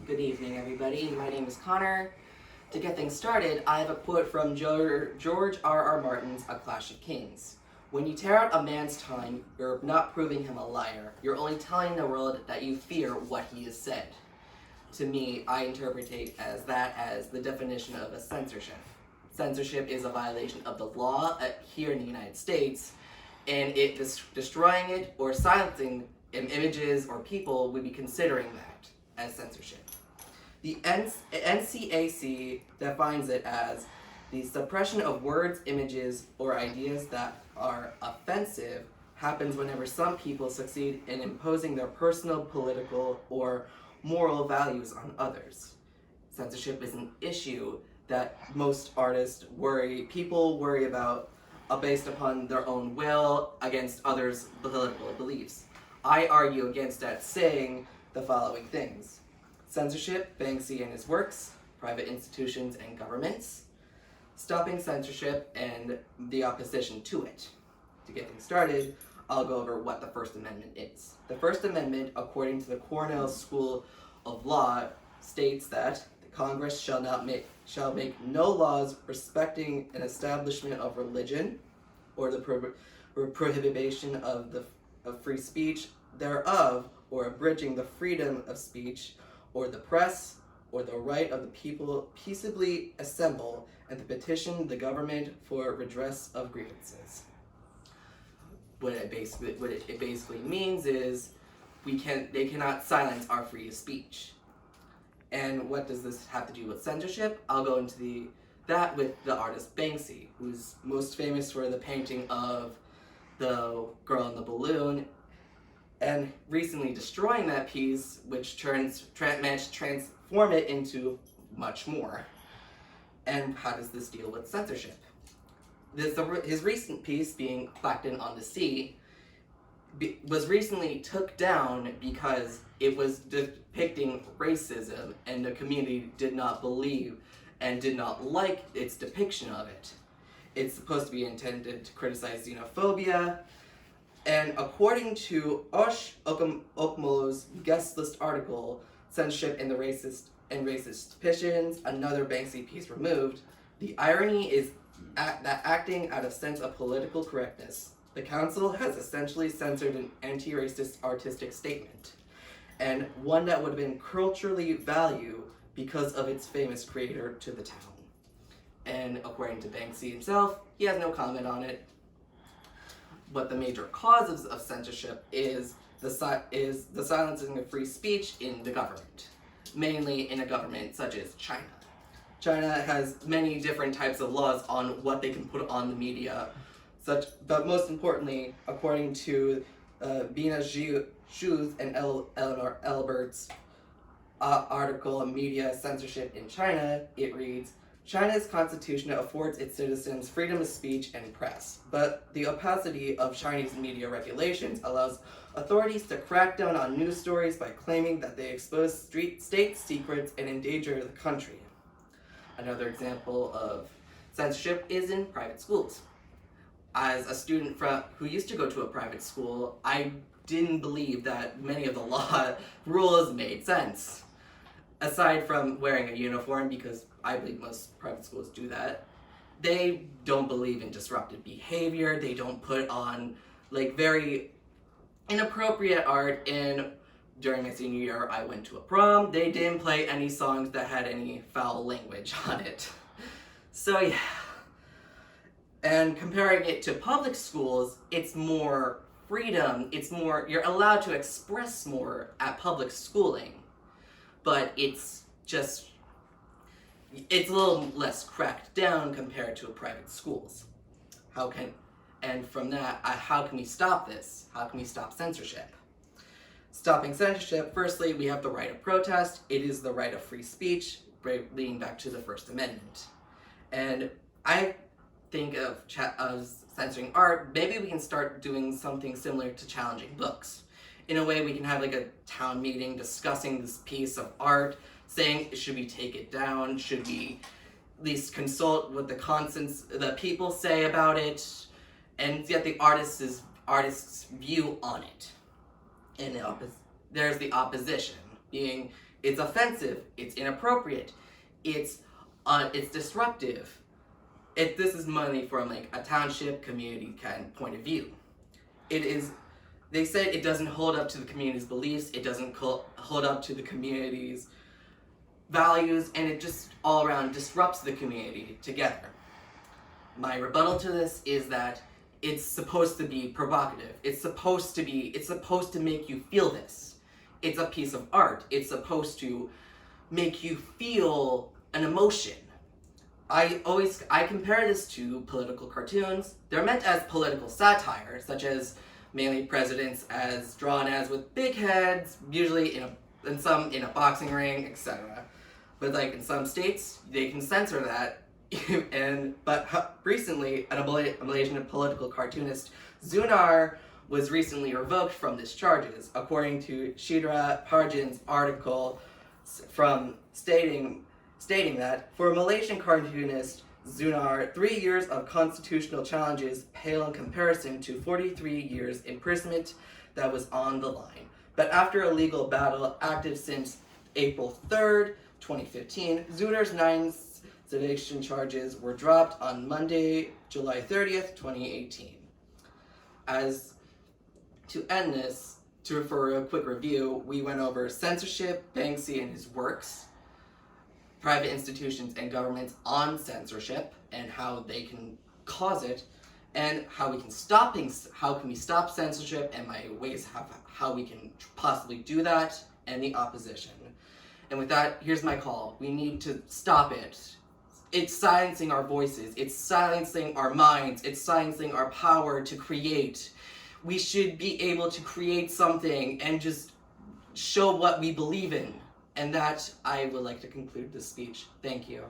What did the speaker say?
Good evening, everybody. My name is Connor. To get things started, I have a quote from George R.R. Martin's A Clash of Kings. When you tear out a man's time, you're not proving him a liar. You're only telling the world that you fear what he has said. To me, I interpret that as the definition of a censorship. Censorship is a violation of the law here in the United States, and destroying it or silencing images or people would be considering that as censorship. The NCAC defines it as the suppression of words, images, or ideas that are offensive happens whenever some people succeed in imposing their personal, political, or moral values on others. Censorship is an issue that most people worry about based upon their own will against others' political beliefs. I argue against that, saying the following things: censorship, Banksy and his works, private institutions and governments, stopping censorship, and the opposition to it. To get things started, I'll go over what the First Amendment is. The First Amendment, according to the Cornell School of Law, states that the Congress shall make no laws respecting an establishment of religion, or the prohibition of free speech thereof, or abridging the freedom of speech, or the press, or the right of the people peaceably assemble and to petition the government for redress of grievances. What it basically means is they cannot silence our free speech. And what does this have to do with censorship? I'll go into that with the artist Banksy, who's most famous for the painting of the girl in the balloon, and recently destroying that piece, which managed to transform it into much more. And how does this deal with censorship? His recent piece, being Clacton on the Sea, was recently took down because it was depicting racism, and the community did not believe and did not like its depiction of it. It's supposed to be intended to criticize xenophobia, and according to Osh Okmolo's guest list article, Censorship and Racist Petitions, another Banksy piece removed, the irony is that acting out of sense of political correctness, the council has essentially censored an anti-racist artistic statement, and one that would have been culturally valued because of its famous creator to the town. And according to Banksy himself, he has no comment on it. But the major causes of censorship is the silencing of free speech in the government, mainly in a government such as China. China has many different types of laws on what they can put on the media, but most importantly, according to Bina Zhu's and Eleanor Albert's article on media censorship in China, it reads, China's constitution affords its citizens freedom of speech and press, but the opacity of Chinese media regulations allows authorities to crack down on news stories by claiming that they expose state secrets and endanger the country. Another example of censorship is in private schools. As a student who used to go to a private school, I didn't believe that many of the law rules made sense. Aside from wearing a uniform, because I believe most private schools do that, they don't believe in disruptive behavior. They don't put on very inappropriate art. And during my senior year, I went to a prom. They didn't play any songs that had any foul language on it. So yeah. And comparing it to public schools, it's more freedom. You're allowed to express more at public schooling. But it's a little less cracked down compared to private schools. How can we stop this? How can we stop censorship? Stopping censorship, firstly, we have the right of protest. It is the right of free speech, leading back to the First Amendment. And I think of censoring art, maybe we can start doing something similar to challenging books. In a way, we can have a town meeting discussing this piece of art, saying, should we take it down? Should we at least consult what the people say about it, and get the artist's view on it? And there's the opposition, being It's offensive. It's inappropriate. It's disruptive. This is money from like a township community kind of point of view. It is. They said it doesn't hold up to the community's beliefs. It doesn't hold up to the community's values, and it just all around disrupts the community together. My rebuttal to this is that it's supposed to be provocative. It's supposed to make you feel this. It's a piece of art. It's supposed to make you feel an emotion. I compare this to political cartoons. They're meant as political satire, such as mainly presidents as drawn as with big heads, usually in a boxing ring, etc. But like in some states, they can censor that. But recently, a Malaysian political cartoonist, Zunar, was recently revoked from these charges, according to Shidra Parjan's article from stating that for a Malaysian cartoonist, Zunar, 3 years of constitutional challenges pale in comparison to 43 years imprisonment that was on the line. But after a legal battle active since April 3rd, 2015, Zunar's 9 sedition charges were dropped on Monday, July 30th, 2018. As to end this, for a quick review, we went over censorship, Banksy and his works, private institutions and governments on censorship and how they can cause it, and how we can stop censorship, and my ways how we can possibly do that, and the opposition. And with that, here's my call. We need to stop it. It's silencing our voices. It's silencing our minds. It's silencing our power to create. We should be able to create something and just show what we believe in. And that, I would like to conclude this speech. Thank you.